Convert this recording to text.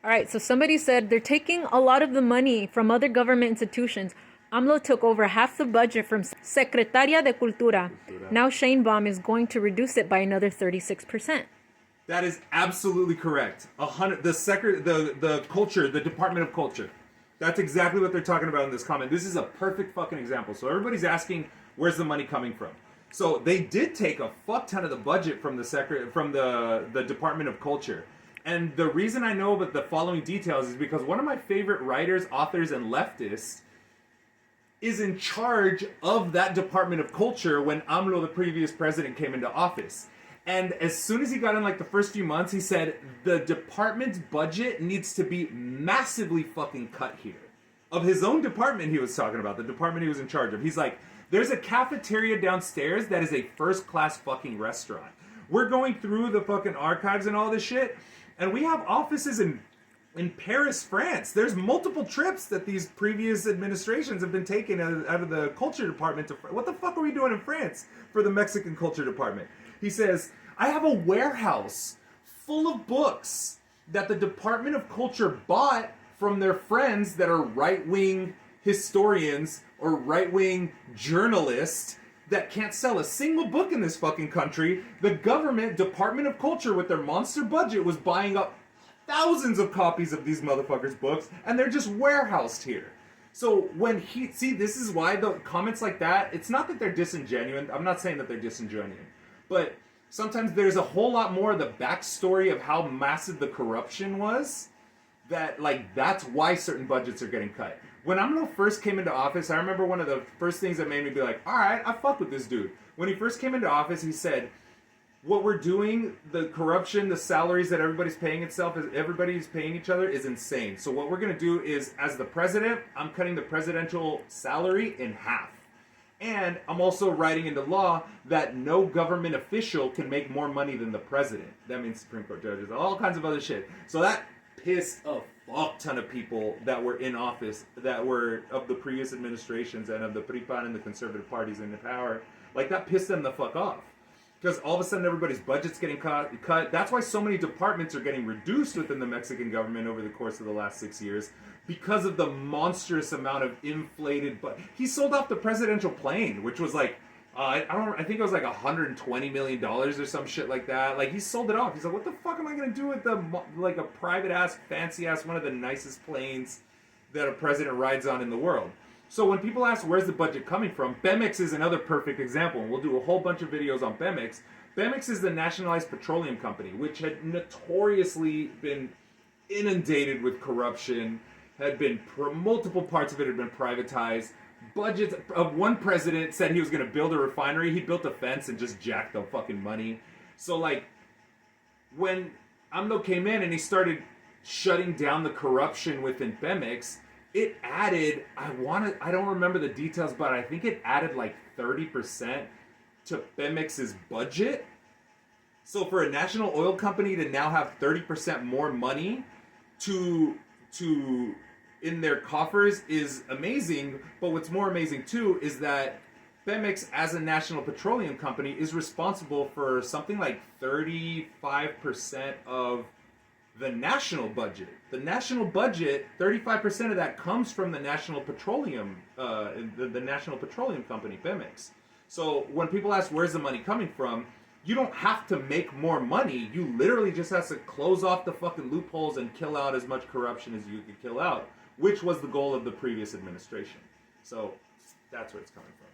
All right, so somebody said they're taking a lot of the money from other government institutions. AMLO took over half the budget from Secretaria de Cultura. Now Shane Baum is going to reduce it by another 36%. That is absolutely correct. The culture, the Department of Culture. That's exactly what they're talking about in this comment. This is a perfect fucking example. So everybody's asking, where's the money coming from? So they did take a fuck ton of the budget from the Department of Culture. And the reason I know about the following details is because one of my favorite writers, authors, and leftists is in charge of that Department of Culture when AMLO, the previous president, came into office. And as soon as he got in, like, the first few months, he said, the department's budget needs to be massively fucking cut here. Of his own department he was talking about, the department he was in charge of. He's like, there's a cafeteria downstairs that is a first-class fucking restaurant. We're going through the fucking archives and all this shit, and we have offices in Paris, France. There's multiple trips that these previous administrations have been taking out of the culture department to what the fuck are we doing in France for the Mexican culture department? He says, I have a warehouse full of books that the Department of Culture bought from their friends that are right-wing historians or right-wing journalists that can't sell a single book in this fucking country. The government, Department of Culture, with their monster budget, was buying up thousands of copies of these motherfuckers' books, and they're just warehoused here. So when this is why the comments like that, it's not that they're disingenuous. I'm not saying that they're disingenuous. But sometimes there's a whole lot more of the backstory of how massive the corruption was, that, like, that's why certain budgets are getting cut. When AMLO first came into office, I remember one of the first things that made me be like, all right, I fuck with this dude. When he first came into office, he said, what we're doing, the corruption, the salaries that everybody's paying each other is insane. So what we're going to do is, as the president, I'm cutting the presidential salary in half. And I'm also writing into law that no government official can make more money than the president. That means Supreme Court judges, all kinds of other shit. So that pissed a fuck ton of people that were in office, that were of the previous administrations and of the PRI-PAN and the conservative parties in the power. Like, that pissed them the fuck off. Because all of a sudden everybody's budget's getting cut. That's why so many departments are getting reduced within the Mexican government over the course of the last 6 years. Because of the monstrous amount of inflated... He sold off the presidential plane, which was like... I think it was like $120 million or some shit like that. Like, he sold it off. He's like, what the fuck am I going to do with a private-ass, fancy-ass, one of the nicest planes that a president rides on in the world? So when people ask where's the budget coming from, Pemex is another perfect example. And we'll do a whole bunch of videos on Pemex. Pemex is the nationalized petroleum company, which had notoriously been inundated with corruption, multiple parts of it had been privatized. Budgets of one president said he was going to build a refinery. He built a fence and just jacked the fucking money. So, like, when AMLO came in and he started shutting down the corruption within Pemex, it added, I don't remember the details, but I think it added like 30% to Pemex's budget. So for a national oil company to now have 30% more money to in their coffers is amazing. But what's more amazing too is that Pemex, as a national petroleum company, is responsible for something like 35% of the national budget. The national budget, 35% of that comes from the national petroleum, the national petroleum company, Pemex. So when people ask where's the money coming from, you don't have to make more money. You literally just have to close off the fucking loopholes and kill out as much corruption as you could kill out, which was the goal of the previous administration. So that's where it's coming from.